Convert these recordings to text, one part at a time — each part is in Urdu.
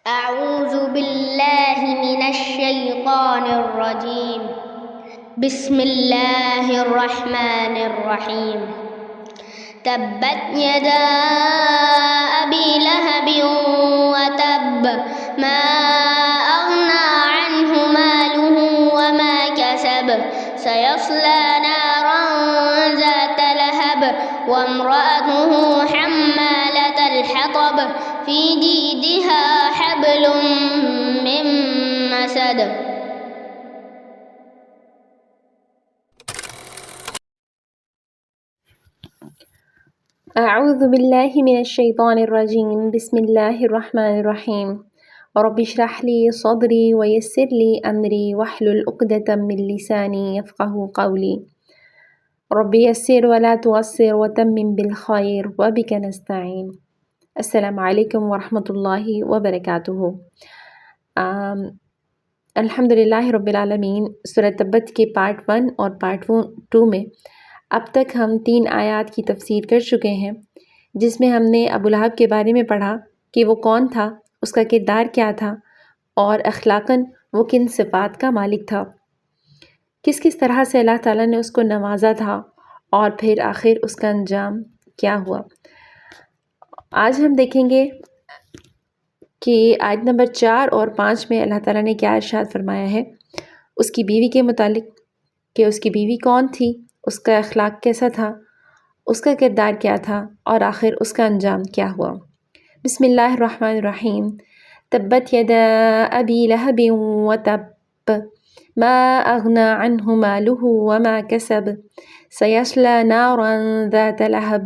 أعوذ بالله من الشيطان الرجيم. بسم الله الرحمن الرحيم. تبت يدا أبي لهب وتب ما أغنى عنه ماله وما كسب سيصلى نارا ذات لهب وامرأته حمالة الحطب في جيدها حبل من مسد. أعوذ بالله من الشيطان الرجيم. بسم الله الرحمن الرحيم. رب اشرح لي صدري ويسر لي أمري واحلل عقدة من لساني يفقه قولي. رب يسر ولا تعسر وتمم بالخير وبك نستعين. السلام عليكم ورحمة الله وبركاته. الحمدللہ رب العالمین سورہ تبت کے پارٹ 1 اور پارٹ 2 میں اب تک ہم 3 آیات کی تفسیر کر چکے ہیں، جس میں ہم نے ابو لہب کے بارے میں پڑھا کہ وہ کون تھا، اس کا کردار کیا تھا اور اخلاقاً وہ کن صفات کا مالک تھا، کس کس طرح سے اللہ تعالیٰ نے اس کو نوازا تھا اور پھر آخر اس کا انجام کیا ہوا۔ آج ہم دیکھیں گے کہ آیت نمبر 4 اور 5 میں اللہ تعالیٰ نے کیا ارشاد فرمایا ہے اس کی بیوی کے متعلق، کہ اس کی بیوی کون تھی، اس کا اخلاق کیسا تھا، اس کا کردار کیا تھا اور آخر اس کا انجام کیا ہوا۔ بسم اللہ الرحمن الرحیم۔ تبت یدا ابی لہب وتب ما اغنى عنه ماله وما كسب سيصلى نارا ذات لهب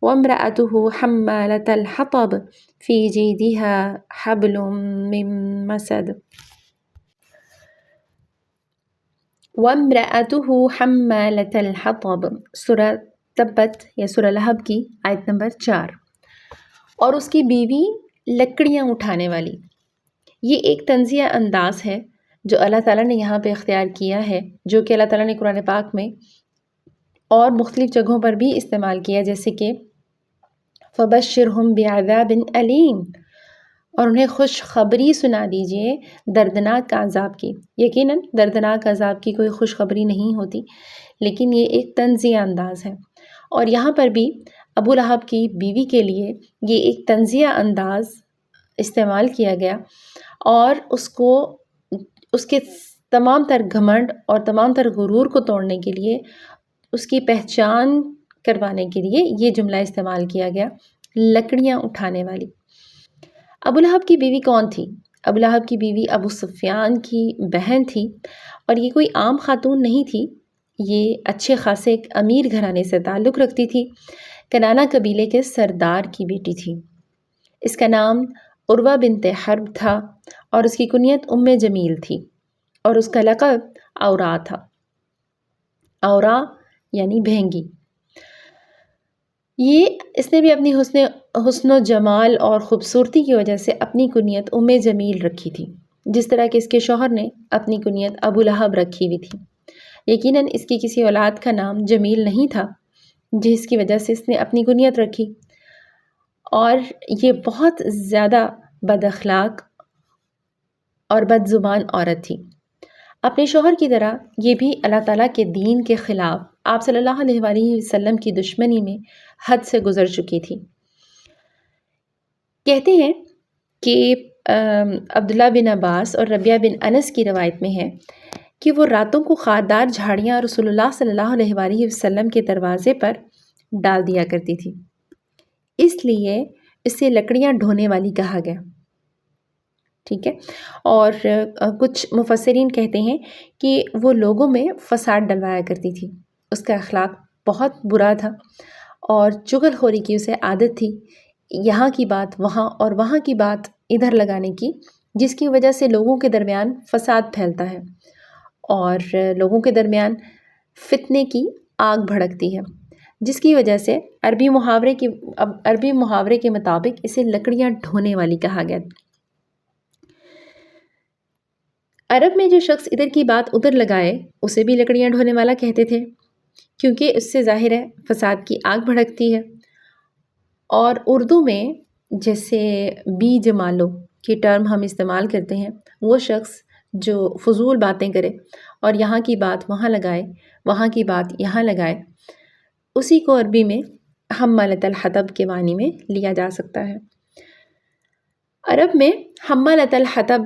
وامرأته حمالة الحطب في جيدها حبل من مسد وامرأته حمالة الحطب، سورہ تبت یا سورہ لہب کی آیت نمبر 4۔ اور اس کی بیوی لکڑیاں اٹھانے والی۔ یہ ایک طنزیہ انداز ہے جو اللہ تعالیٰ نے یہاں پہ اختیار کیا ہے، جو کہ اللہ تعالیٰ نے قرآن پاک میں اور مختلف جگہوں پر بھی استعمال کیا، جیسے کہ فَبَشِّرْهُمْ بِعَذَابٍ أَلِيمٍ، اور انہیں خوشخبری سنا دیجئے دردناک عذاب کی۔ یقیناً دردناک عذاب کی کوئی خوشخبری نہیں ہوتی، لیکن یہ ایک طنزیہ انداز ہے، اور یہاں پر بھی ابو لہب کی بیوی کے لیے یہ ایک طنزیہ انداز استعمال کیا گیا، اور اس کے تمام تر گھمنڈ اور تمام تر غرور کو توڑنے کے لیے، اس کی پہچان کروانے کے لیے یہ جملہ استعمال کیا گیا، لکڑیاں اٹھانے والی۔ ابو لہب کی بیوی کون تھی؟ ابو لہب کی بیوی ابو سفیان کی بہن تھی، اور یہ کوئی عام خاتون نہیں تھی، یہ اچھے خاصے ایک امیر گھرانے سے تعلق رکھتی تھی، کنانہ قبیلے کے سردار کی بیٹی تھی۔ اس کا نام عروہ بنت حرب تھا، اور اس کی کنیت ام جمیل تھی، اور اس کا لقب اورا تھا۔ اورا یعنی بھینگی۔ اس نے بھی اپنی حسن و جمال اور خوبصورتی کی وجہ سے اپنی کنیت ام جمیل رکھی تھی، جس طرح کہ اس کے شوہر نے اپنی کنیت ابو لہب رکھی ہوئی تھی۔ یقیناً اس کی کسی اولاد کا نام جمیل نہیں تھا، جس کی وجہ سے اس نے اپنی کنیت رکھی، اور یہ بہت زیادہ بد اخلاق اور بد زبان عورت تھی۔ اپنے شوہر کی طرح یہ بھی اللہ تعالیٰ کے دین کے خلاف آپ صلی اللہ علیہ وآلہ وسلم کی دشمنی میں حد سے گزر چکی تھی۔ کہتے ہیں کہ عبداللہ بن عباس اور ربیہ بن انس کی روایت میں ہے کہ وہ راتوں کو خاردار جھاڑیاں رسول اللہ صلی اللہ علیہ وآلہ وسلم کے دروازے پر ڈال دیا کرتی تھی، اس لیے اسے لکڑیاں ڈھونے والی کہا گیا۔ ٹھیک ہے، اور کچھ مفسرین کہتے ہیں کہ وہ لوگوں میں فساد ڈلوایا کرتی تھی، اس کا اخلاق بہت برا تھا، اور چغل خوری کی اسے عادت تھی، یہاں کی بات وہاں اور وہاں کی بات ادھر لگانے کی، جس کی وجہ سے لوگوں کے درمیان فساد پھیلتا ہے اور لوگوں کے درمیان فتنے کی آگ بھڑکتی ہے، جس کی وجہ سے عربی محاورے کے مطابق اسے لکڑیاں ڈھونے والی کہا گیا۔ عرب میں جو شخص ادھر کی بات ادھر لگائے اسے بھی لکڑیاں ڈھونے والا کہتے تھے، کیونکہ اس سے ظاہر ہے فساد کی آگ بھڑکتی ہے۔ اور اردو میں جیسے بیج مالو کی ٹرم ہم استعمال کرتے ہیں، وہ شخص جو فضول باتیں کرے اور یہاں کی بات وہاں لگائے، وہاں کی بات یہاں لگائے، اسی کو عربی میں حمالۃ الحطب کے معنی میں لیا جا سکتا ہے۔ عرب میں حمالۃ الحطب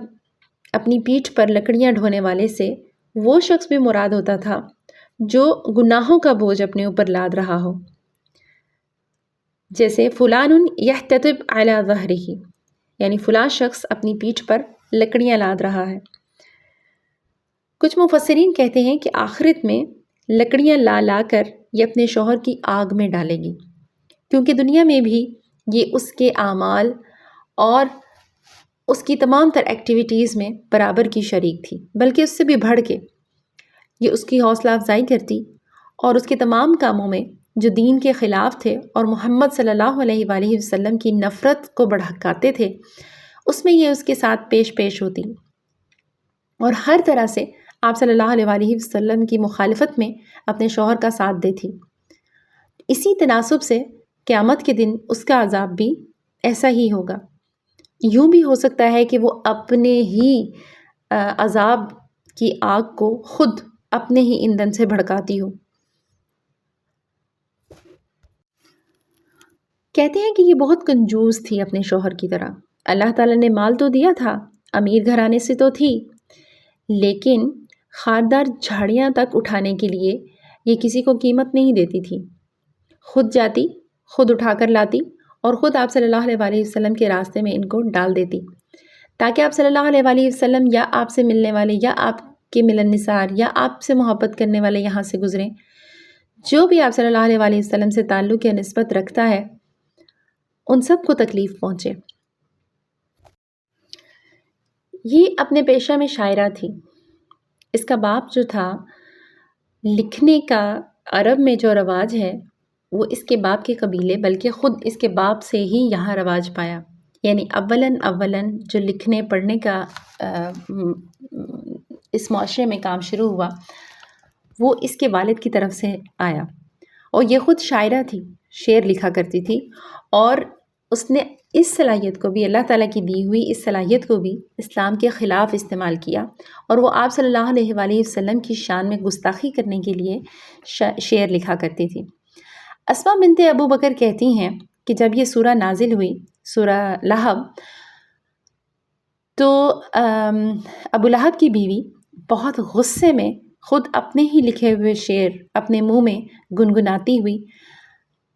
اپنی پیٹھ پر لکڑیاں ڈھونے والے سے وہ شخص بھی مراد ہوتا تھا جو گناہوں کا بوجھ اپنے اوپر لاد رہا ہو، جیسے فلان یحتطب علی ظہرہ، یعنی فلاں شخص اپنی پیٹھ پر لکڑیاں لاد رہا ہے۔ کچھ مفسرین کہتے ہیں کہ آخرت میں لکڑیاں لا لا کر یہ اپنے شوہر کی آگ میں ڈالے گی، کیونکہ دنیا میں بھی یہ اس کے اعمال اور اس کی تمام تر ایکٹیویٹیز میں برابر کی شریک تھی، بلکہ اس سے بھی بڑھ کے یہ اس کی حوصلہ افزائی کرتی اور اس کے تمام کاموں میں جو دین کے خلاف تھے اور محمد صلی اللہ علیہ وآلہ وسلم کی نفرت کو بڑھکاتے تھے، اس میں یہ اس کے ساتھ پیش ہوتی اور ہر طرح سے آپ صلی اللہ علیہ وآلہ وسلم کی مخالفت میں اپنے شوہر کا ساتھ دیتی۔ اسی تناسب سے قیامت کے دن اس کا عذاب بھی ایسا ہی ہوگا۔ یوں بھی ہو سکتا ہے کہ وہ اپنے ہی عذاب کی آگ کو خود اپنے ہی ایندھن سے بھڑکاتی ہو۔ کہتے ہیں کہ یہ بہت کنجوس تھی اپنے شوہر کی طرح۔ اللہ تعالیٰ نے مال تو دیا تھا، امیر گھرانے سے تو تھی، لیکن خاردار جھاڑیاں تک اٹھانے کے لیے یہ کسی کو قیمت نہیں دیتی تھی۔ خود جاتی، خود اٹھا کر لاتی اور خود آپ صلی اللہ علیہ وآلہ وسلم کے راستے میں ان کو ڈال دیتی، تاکہ آپ صلی اللہ علیہ وآلہ وسلم یا آپ سے ملنے والے یا آپ کے ملن نثار یا آپ سے محبت کرنے والے یہاں سے گزریں، جو بھی آپ صلی اللہ علیہ وآلہ وسلم سے تعلق یا نسبت رکھتا ہے ان سب کو تکلیف پہنچے۔ یہ اپنے پیشہ میں شاعرہ تھی۔ اس کا باپ جو تھا، لکھنے کا عرب میں جو رواج ہے وہ اس کے باپ کے قبیلے بلکہ خود اس کے باپ سے ہی یہاں رواج پایا، یعنی اولاً جو لکھنے پڑھنے کا اس معاشرے میں کام شروع ہوا وہ اس کے والد کی طرف سے آیا، اور یہ خود شاعرہ تھی، شعر لکھا کرتی تھی، اور اس نے اس صلاحیت کو بھی، اللہ تعالیٰ کی دی ہوئی اس صلاحیت کو بھی اسلام کے خلاف استعمال کیا، اور وہ آپ صلی اللہ علیہ وآلہ وسلم کی شان میں گستاخی کرنے کے لیے شعر لکھا کرتی تھی۔ اسماء بنت ابو بکر کہتی ہیں کہ جب یہ سورہ نازل ہوئی، سورہ لہب، تو ابو لہب کی بیوی بہت غصے میں خود اپنے ہی لکھے ہوئے شعر اپنے منہ میں گنگناتی ہوئی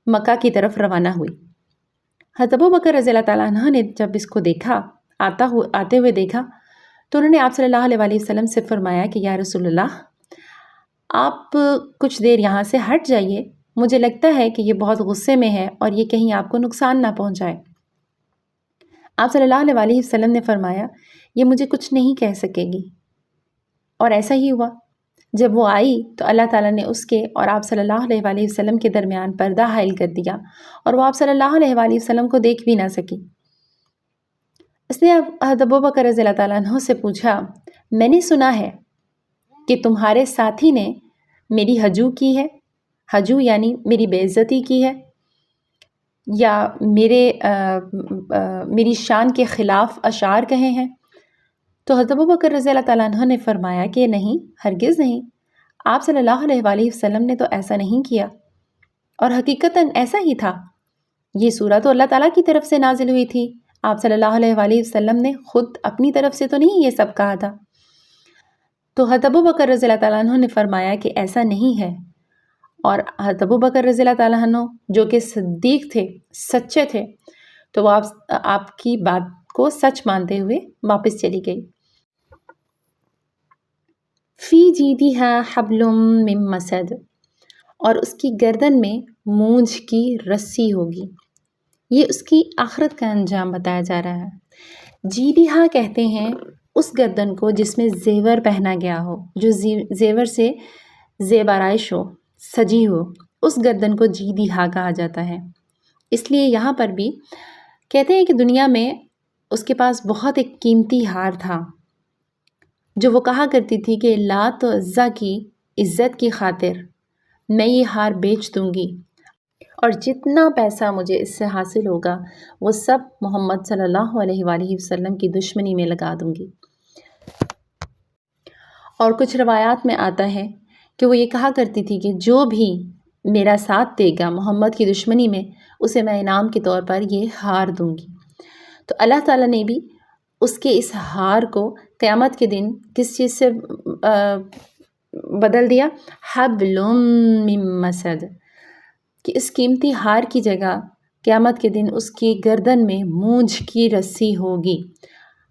مکہ کی طرف روانہ ہوئی۔ حضرت ابو بکر رضی اللہ تعالیٰ عنہ نے جب اس کو دیکھا، آتے ہوئے دیکھا، تو انہوں نے آپ صلی اللہ علیہ وآلہ وسلم سے فرمایا کہ یا رسول اللہ، آپ کچھ دیر یہاں سے ہٹ جائیے، مجھے لگتا ہے کہ یہ بہت غصے میں ہے اور یہ کہیں آپ کو نقصان نہ پہنچائے۔ آپ صلی اللہ علیہ وآلہ وسلم نے فرمایا یہ مجھے کچھ نہیں کہہ سکے گی، اور ایسا ہی ہوا۔ جب وہ آئی تو اللہ تعالیٰ نے اس کے اور آپ صلی اللہ علیہ وآلہ وسلم کے درمیان پردہ حائل کر دیا، اور وہ آپ صلی اللہ علیہ وآلہ وسلم کو دیکھ بھی نہ سکی۔ اس نے حضرت ابو بکر رضی اللہ تعالیٰ عنہ سے پوچھا، میں نے سنا ہے کہ تمہارے ساتھی نے میری ہجو کی ہے، ہجو یعنی میری بے عزتی کی ہے، یا میری شان کے خلاف اشعار کہے ہیں؟ تو حضرت ابو بکر رضی اللہ تعالیٰ عنہ نے فرمایا کہ نہیں، ہرگز نہیں، آپ صلی اللہ علیہ وآلہ وسلم نے تو ایسا نہیں کیا، اور حقیقتاً ایسا ہی تھا۔ یہ سورہ تو اللہ تعالیٰ کی طرف سے نازل ہوئی تھی، آپ صلی اللہ علیہ وآلہ وسلم نے خود اپنی طرف سے تو نہیں یہ سب کہا تھا۔ تو حضرت ابو بکر رضی اللہ تعالیٰ عنہ نے فرمایا کہ ایسا نہیں ہے، اور حضرت ابو بکر رضی اللہ تعالیٰ عنہ جو کہ صدیق تھے، سچے تھے، تو وہ آپ کی بات کو سچ مانتے ہوئے واپس چلی گئی۔ فی جیدہا حبل من مسد، اور اس کی گردن میں مونجھ کی رسی ہوگی۔ یہ اس کی آخرت کا انجام بتایا جا رہا ہے۔ جیدہا کہتے ہیں اس گردن کو جس میں زیور پہنا گیا ہو، جو زیور سے زیب آرائش ہو، سجی ہو، اس گردن کو جیدہا کہا جاتا ہے۔ اس لیے یہاں پر بھی کہتے ہیں کہ دنیا میں اس کے پاس بہت ایک قیمتی ہار تھا، جو وہ کہا کرتی تھی کہ لات و عزا کی عزت کی خاطر میں یہ ہار بیچ دوں گی، اور جتنا پیسہ مجھے اس سے حاصل ہوگا وہ سب محمد صلی اللہ علیہ وآلہ وسلم کی دشمنی میں لگا دوں گی۔ اور کچھ روایات میں آتا ہے کہ وہ یہ کہا کرتی تھی کہ جو بھی میرا ساتھ دے گا محمد کی دشمنی میں، اسے میں انعام کے طور پر یہ ہار دوں گی۔ تو اللہ تعالیٰ نے بھی اس کے اس ہار کو قیامت کے دن کس چیز سے بدل دیا؟ حبل من مسد، کہ اس قیمتی ہار کی جگہ قیامت کے دن اس کی گردن میں مونجھ کی رسی ہوگی۔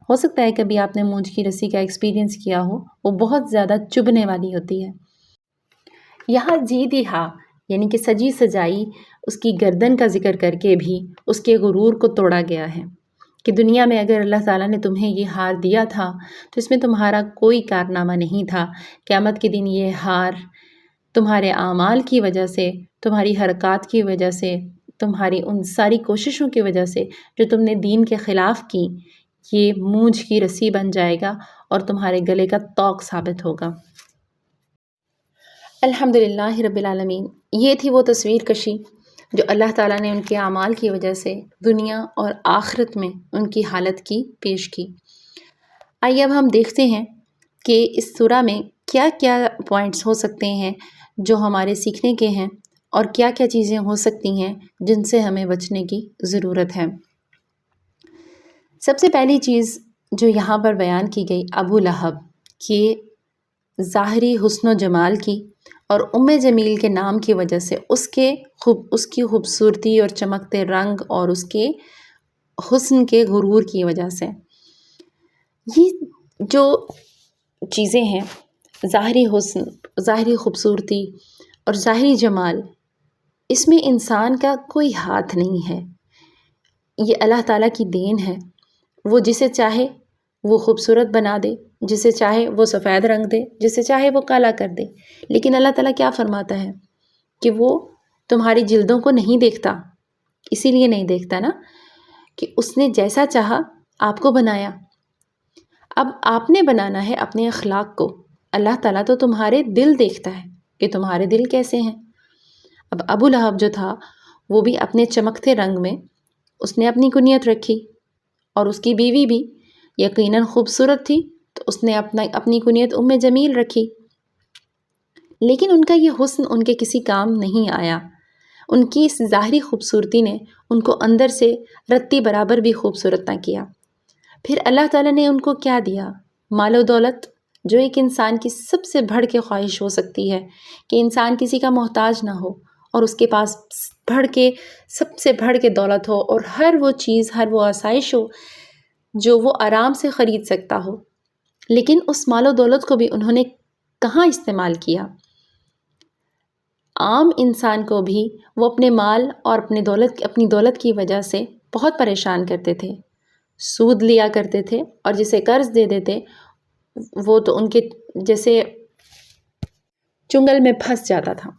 ہو سکتا ہے کبھی آپ نے مونجھ کی رسی کا ایکسپیرینس کیا ہو، وہ بہت زیادہ چبھنے والی ہوتی ہے۔ یہاں جیدہا یعنی کہ سجی سجائی اس کی گردن کا ذکر کر کے بھی اس کے غرور کو توڑا گیا ہے کہ دنیا میں اگر اللہ تعالیٰ نے تمہیں یہ ہار دیا تھا تو اس میں تمہارا کوئی کارنامہ نہیں تھا۔ قیامت کے دن یہ ہار تمہارے اعمال کی وجہ سے، تمہاری حرکات کی وجہ سے، تمہاری ان ساری کوششوں کی وجہ سے جو تم نے دین کے خلاف کی، یہ مونجھ کی رسی بن جائے گا اور تمہارے گلے کا طوق ثابت ہوگا۔ الحمدللہ رب العالمین، یہ تھی وہ تصویر کشی جو اللہ تعالیٰ نے ان کے اعمال کی وجہ سے دنیا اور آخرت میں ان کی حالت کی پیش کی۔ آئیے اب ہم دیکھتے ہیں کہ اس سورہ میں کیا کیا پوائنٹس ہو سکتے ہیں جو ہمارے سیکھنے کے ہیں، اور کیا کیا چیزیں ہو سکتی ہیں جن سے ہمیں بچنے کی ضرورت ہے۔ سب سے پہلی چیز جو یہاں پر بیان کی گئی، ابو لہب کے ظاہری حسن و جمال کی اور جمیل کے نام کی وجہ سے اس کی خوبصورتی اور چمکتے رنگ اور اس کے حسن کے غرور کی وجہ سے، یہ جو چیزیں ہیں، ظاہری حسن، ظاہری خوبصورتی اور ظاہری جمال، اس میں انسان کا کوئی ہاتھ نہیں ہے، یہ اللہ تعالیٰ کی دین ہے۔ وہ جسے چاہے وہ خوبصورت بنا دے، جسے چاہے وہ سفید رنگ دے، جسے چاہے وہ کالا کر دے، لیکن اللہ تعالیٰ کیا فرماتا ہے کہ وہ تمہاری جلدوں کو نہیں دیکھتا۔ اسی لیے نہیں دیکھتا نا کہ اس نے جیسا چاہا آپ کو بنایا۔ اب آپ نے بنانا ہے اپنے اخلاق کو، اللہ تعالیٰ تو تمہارے دل دیکھتا ہے کہ تمہارے دل کیسے ہیں۔ اب ابو لہب جو تھا وہ بھی اپنے چمکتے رنگ میں اس نے اپنی کنیت رکھی، اور اس کی بیوی بھی یقیناً خوبصورت تھی تو اس نے اپنی کنیت جمیل رکھی، لیکن ان کا یہ حسن ان کے کسی کام نہیں آیا۔ ان کی اس ظاہری خوبصورتی نے ان کو اندر سے رتی برابر بھی خوبصورت نہ کیا۔ پھر اللہ تعالیٰ نے ان کو کیا دیا؟ مال و دولت، جو ایک انسان کی سب سے بڑھ کے خواہش ہو سکتی ہے کہ انسان کسی کا محتاج نہ ہو اور اس کے پاس سب سے بڑھ کے دولت ہو، اور ہر وہ چیز، ہر وہ آسائش ہو جو وہ آرام سے خرید سکتا ہو۔ لیکن اس مال و دولت کو بھی انہوں نے کہاں استعمال کیا؟ عام انسان کو بھی وہ اپنے مال اور اپنی دولت کی وجہ سے بہت پریشان کرتے تھے، سود لیا کرتے تھے، اور جسے قرض دے دیتے وہ تو ان کے جیسے چنگل میں پھنس جاتا تھا۔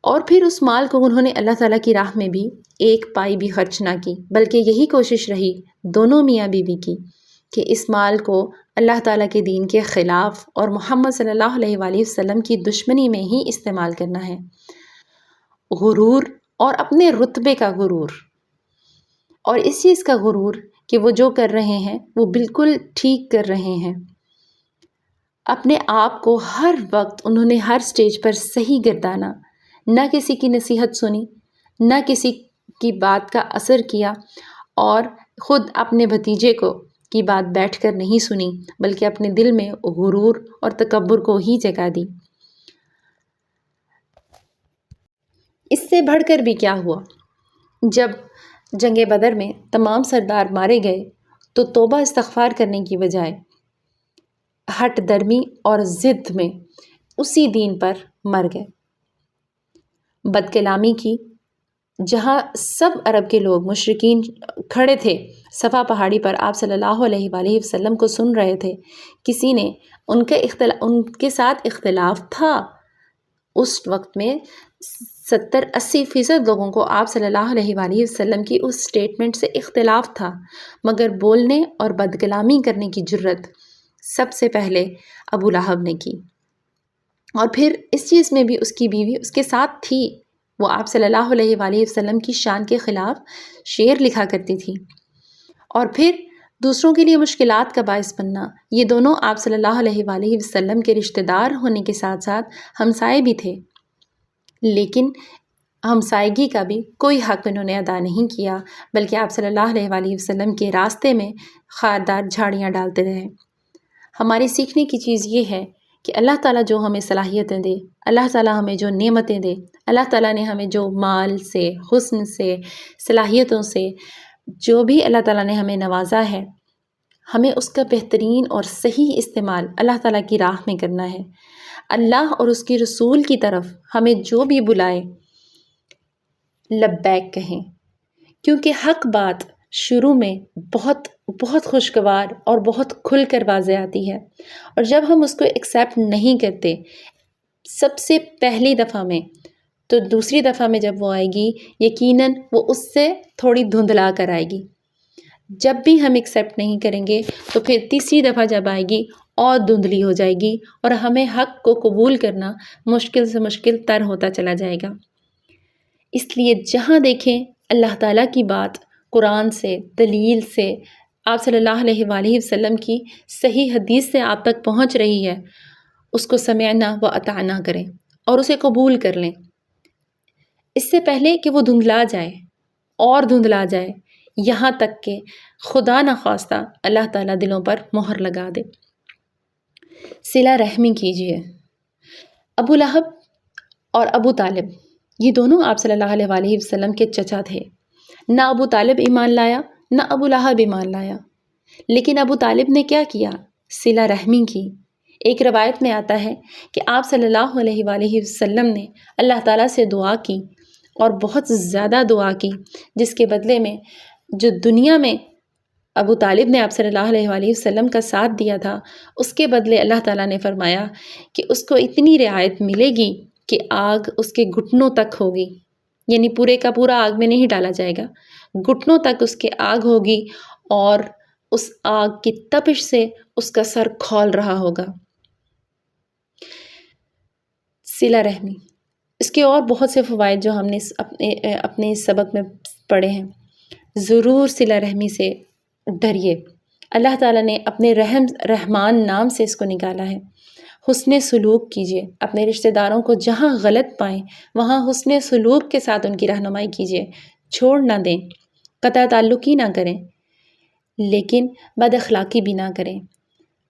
اور پھر اس مال کو انہوں نے اللہ تعالیٰ کی راہ میں بھی ایک پائی بھی خرچ نہ کی، بلکہ یہی کوشش رہی دونوں میاں بیوی کی کہ اس مال کو اللہ تعالیٰ کے دین کے خلاف اور محمد صلی اللہ علیہ وآلہ وسلم کی دشمنی میں ہی استعمال کرنا ہے۔ غرور اور اپنے رتبے کا غرور، اور اس چیز کا غرور کہ وہ جو کر رہے ہیں وہ بالکل ٹھیک کر رہے ہیں۔ اپنے آپ کو ہر وقت انہوں نے ہر سٹیج پر صحیح گردانا، نہ کسی کی نصیحت سنی، نہ کسی کی بات کا اثر کیا، اور خود اپنے بھتیجے کی بات بیٹھ کر نہیں سنی، بلکہ اپنے دل میں غرور اور تکبر کو ہی جگہ دی۔ اس سے بڑھ کر بھی کیا ہوا؟ جب جنگ بدر میں تمام سردار مارے گئے تو توبہ استغفار کرنے کی بجائے ہٹ درمی اور ضد میں اسی دین پر مر گئے، بد کلامی کی۔ جہاں سب عرب کے لوگ مشرکین کھڑے تھے صفا پہاڑی پر، آپ صلی اللہ علیہ وآلہ وسلم کو سن رہے تھے، کسی نے ان کے ساتھ اختلاف تھا۔ اس وقت میں 70-80% لوگوں کو آپ صلی اللہ علیہ وآلہ وسلم کی اس سٹیٹمنٹ سے اختلاف تھا، مگر بولنے اور بد کلامی کرنے کی جرت سب سے پہلے ابو لہب نے کی۔ اور پھر اس چیز میں بھی اس کی بیوی اس کے ساتھ تھی، وہ آپ صلی اللہ علیہ وآلہ وسلم کی شان کے خلاف شعر لکھا کرتی تھی، اور پھر دوسروں کے لیے مشکلات کا باعث بننا، یہ دونوں آپ صلی اللہ علیہ وآلہ وسلم کے رشتہ دار ہونے کے ساتھ ساتھ ہمسائے بھی تھے، لیکن ہمسائیگی کا بھی کوئی حق انہوں نے ادا نہیں کیا، بلکہ آپ صلی اللہ علیہ وآلہ وسلم کے راستے میں خاردار جھاڑیاں ڈالتے رہے۔ ہمارے سیکھنے کی چیز یہ ہے کہ اللہ تعالیٰ جو ہمیں صلاحیتیں دے، اللہ تعالیٰ ہمیں جو نعمتیں دے، اللہ تعالیٰ نے ہمیں جو مال سے، حسن سے، صلاحیتوں سے، جو بھی اللہ تعالیٰ نے ہمیں نوازا ہے، ہمیں اس کا بہترین اور صحیح استعمال اللہ تعالیٰ کی راہ میں کرنا ہے۔ اللہ اور اس کی رسول کی طرف ہمیں جو بھی بلائے لبیک کہیں، کیونکہ حق بات شروع میں بہت بہت خوشگوار اور بہت کھل کر واضح آتی ہے، اور جب ہم اس کو ایکسیپٹ نہیں کرتے سب سے پہلی دفعہ میں، تو دوسری دفعہ میں جب وہ آئے گی یقیناً وہ اس سے تھوڑی دھندلا کر آئے گی۔ جب بھی ہم ایکسیپٹ نہیں کریں گے تو پھر تیسری دفعہ جب آئے گی اور دھندلی ہو جائے گی، اور ہمیں حق کو قبول کرنا مشکل سے مشکل تر ہوتا چلا جائے گا۔ اس لیے جہاں دیکھیں اللہ تعالیٰ کی بات قرآن سے، دلیل سے، آپ صلی اللہ علیہ وآلہ وسلم کی صحیح حدیث سے آپ تک پہنچ رہی ہے، اس کو سمعنا و اطعنا کریں اور اسے قبول کر لیں، اس سے پہلے کہ وہ دھندلا جائے اور دھندلا جائے، یہاں تک کہ خدا نخواستہ اللہ تعالیٰ دلوں پر مہر لگا دے۔ صلہ رحمی کیجیے۔ ابو لہب اور ابو طالب یہ دونوں آپ صلی اللہ علیہ وآلہ وسلم کے چچا تھے۔ نہ ابو طالب ایمان لایا، نہ ابو لہب ایمان لایا، لیکن ابو طالب نے کیا کیا؟ صلہ رحمی کی۔ ایک روایت میں آتا ہے کہ آپ صلی اللہ علیہ وآلہ وسلم نے اللہ تعالیٰ سے دعا کی، اور بہت زیادہ دعا کی، جس کے بدلے میں جو دنیا میں ابو طالب نے آپ صلی اللہ علیہ وآلہ وسلم کا ساتھ دیا تھا، اس کے بدلے اللہ تعالیٰ نے فرمایا کہ اس کو اتنی رعایت ملے گی کہ آگ اس کے گھٹنوں تک ہوگی، یعنی پورے کا پورا آگ میں نہیں ڈالا جائے گا، گھٹنوں تک اس کے آگ ہوگی، اور اس آگ کی تپش سے اس کا سر کھول رہا ہوگا۔ صلہ رحمی، اس کے اور بہت سے فوائد جو ہم نے اپنے اس سبق میں پڑھے ہیں۔ ضرور صلہ رحمی سے ڈریے، اللہ تعالیٰ نے اپنے رحمان نام سے اس کو نکالا ہے۔ حسن سلوک کیجیے، اپنے رشتہ داروں کو جہاں غلط پائیں وہاں حسن سلوک کے ساتھ ان کی رہنمائی کیجیے، چھوڑ نہ دیں، قطع تعلقی نہ کریں، لیکن بد اخلاقی بھی نہ کریں،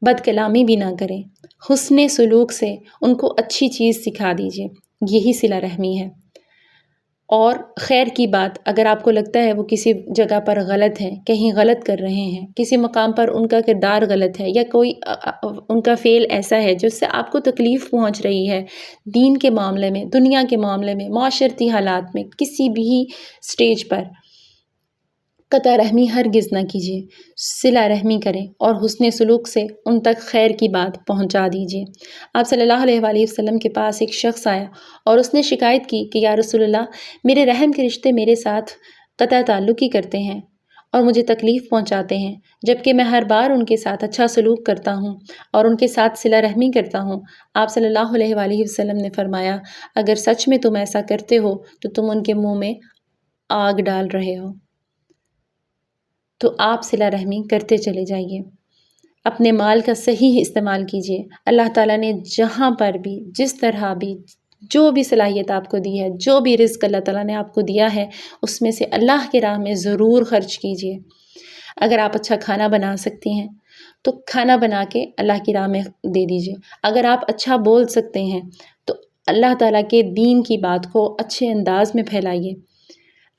بد کلامی بھی نہ کریں، حسن سلوک سے ان کو اچھی چیز سکھا دیجیے، یہی صلہ رحمی ہے۔ اور خیر کی بات، اگر آپ کو لگتا ہے وہ کسی جگہ پر غلط ہیں، کہیں غلط کر رہے ہیں، کسی مقام پر ان کا کردار غلط ہے، یا کوئی ان کا فعل ایسا ہے جس سے آپ کو تکلیف پہنچ رہی ہے، دین کے معاملے میں، دنیا کے معاملے میں، معاشرتی حالات میں، کسی بھی سٹیج پر، قطع رحمی ہرگز نہ کیجیے، صلہ رحمی کریں اور حسن سلوک سے ان تک خیر کی بات پہنچا دیجیے۔ آپ صلی اللہ علیہ وآلہ وسلم کے پاس ایک شخص آیا اور اس نے شکایت کی کہ یا رسول اللہ، میرے رحم کے رشتے میرے ساتھ قطع تعلقی کرتے ہیں اور مجھے تکلیف پہنچاتے ہیں، جبکہ میں ہر بار ان کے ساتھ اچھا سلوک کرتا ہوں اور ان کے ساتھ صلہ رحمی کرتا ہوں۔ آپ صلی اللہ علیہ وآلہ وسلم نے فرمایا، اگر سچ میں تم ایسا کرتے ہو تو تم ان کے منہ میں آگ ڈال رہے ہو، تو آپ صلہ رحمی کرتے چلے جائیے۔ اپنے مال کا صحیح استعمال کیجیے۔ اللہ تعالیٰ نے جہاں پر بھی، جس طرح بھی، جو بھی صلاحیت آپ کو دی ہے، جو بھی رزق اللہ تعالیٰ نے آپ کو دیا ہے، اس میں سے اللہ کی راہ میں ضرور خرچ کیجیے۔ اگر آپ اچھا کھانا بنا سکتی ہیں تو کھانا بنا کے اللہ کی راہ میں دے دیجیے۔ اگر آپ اچھا بول سکتے ہیں تو اللہ تعالیٰ کے دین کی بات کو اچھے انداز میں پھیلائیے۔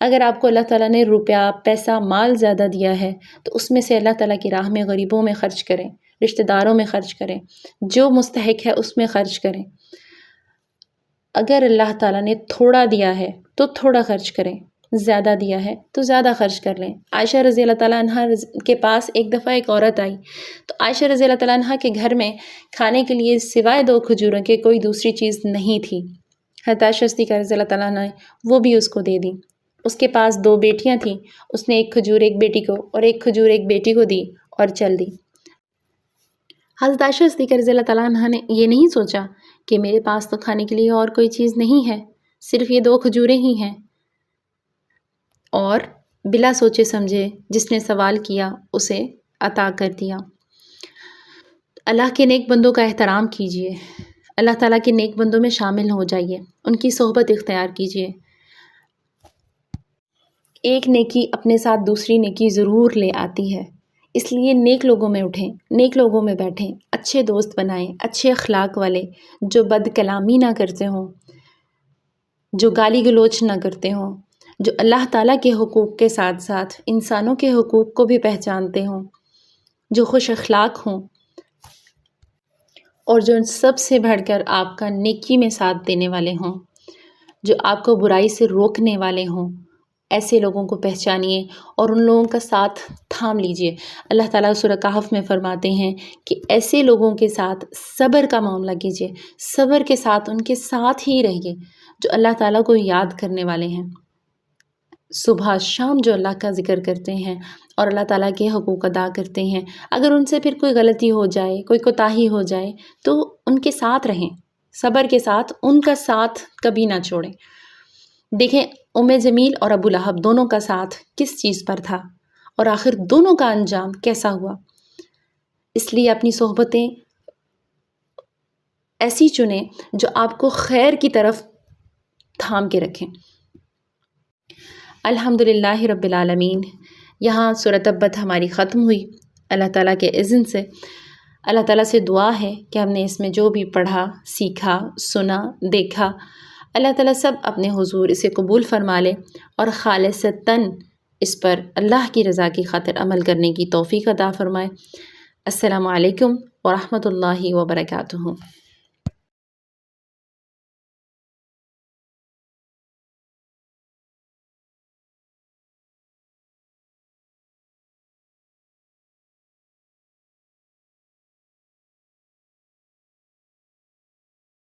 اگر آپ کو اللہ تعالیٰ نے روپیہ، پیسہ، مال زیادہ دیا ہے تو اس میں سے اللہ تعالیٰ کی راہ میں غریبوں میں خرچ کریں، رشتہ داروں میں خرچ کریں، جو مستحق ہے اس میں خرچ کریں۔ اگر اللہ تعالیٰ نے تھوڑا دیا ہے تو تھوڑا خرچ کریں، زیادہ دیا ہے تو زیادہ خرچ کر لیں۔ عائشہ رضی اللہ تعالیٰ عنہ کے پاس ایک دفعہ ایک عورت آئی تو عائشہ رضی اللہ تعالیٰ عنہ کے گھر میں کھانے کے لیے سوائے 2 کھجوروں کے کوئی دوسری چیز نہیں تھی۔ حضرت عائشہ صدیقہ رضی اللہ تعالیٰ عنہ نے وہ بھی اس کو دے دی۔ اس کے پاس 2 بیٹیاں تھیں، اس نے 1 کھجور ایک بیٹی کو اور 1 کھجور ایک بیٹی کو دی اور چل دی۔ حضرت عائشہ صدیقہ رضی اللہ تعالیٰ عنہ نے یہ نہیں سوچا کہ میرے پاس تو کھانے کے لیے اور کوئی چیز نہیں ہے، صرف یہ 2 کھجوریں ہی ہیں، اور بلا سوچے سمجھے جس نے سوال کیا اسے عطا کر دیا۔ اللہ کے نیک بندوں کا احترام کیجیے، اللہ تعالیٰ کے نیک بندوں میں شامل ہو جائیے، ان کی صحبت اختیار کیجیے۔ ایک نیکی اپنے ساتھ دوسری نیکی ضرور لے آتی ہے، اس لیے نیک لوگوں میں اٹھیں، نیک لوگوں میں بیٹھیں، اچھے دوست بنائیں، اچھے اخلاق والے، جو بد کلامی نہ کرتے ہوں، جو گالی گلوچ نہ کرتے ہوں، جو اللہ تعالیٰ کے حقوق کے ساتھ ساتھ انسانوں کے حقوق کو بھی پہچانتے ہوں، جو خوش اخلاق ہوں، اور جو سب سے بڑھ کر آپ کا نیکی میں ساتھ دینے والے ہوں، جو آپ کو برائی سے روکنے والے ہوں۔ ایسے لوگوں کو پہچانیے اور ان لوگوں کا ساتھ تھام لیجئے۔ اللہ تعالیٰ سورہ کہف میں فرماتے ہیں کہ ایسے لوگوں کے ساتھ صبر کا معاملہ کیجئے، صبر کے ساتھ ان کے ساتھ ہی رہیے جو اللہ تعالیٰ کو یاد کرنے والے ہیں، صبح شام جو اللہ کا ذکر کرتے ہیں اور اللہ تعالیٰ کے حقوق ادا کرتے ہیں۔ اگر ان سے پھر کوئی غلطی ہو جائے، کوئی کوتاہی ہو جائے تو ان کے ساتھ رہیں، صبر کے ساتھ ان کا ساتھ کبھی نہ چھوڑیں۔ دیکھیں جمیل اور ابو لہب دونوں کا ساتھ کس چیز پر تھا اور آخر دونوں کا انجام کیسا ہوا۔ اس لیے اپنی صحبتیں ایسی چنیں جو آپ کو خیر کی طرف تھام کے رکھیں۔ الحمدللہ رب العالمین، یہاں سورۃ تبت ہماری ختم ہوئی اللہ تعالیٰ کے اذن سے۔ اللہ تعالیٰ سے دعا ہے کہ ہم نے اس میں جو بھی پڑھا، سیکھا، سنا، دیکھا، اللہ تعالیٰ سب اپنے حضور اسے قبول فرما لے اور خالصتاً اس پر اللہ کی رضا کی خاطر عمل کرنے کی توفیق عطا فرمائے۔ السلام علیکم ورحمۃ اللہ وبرکاتہ۔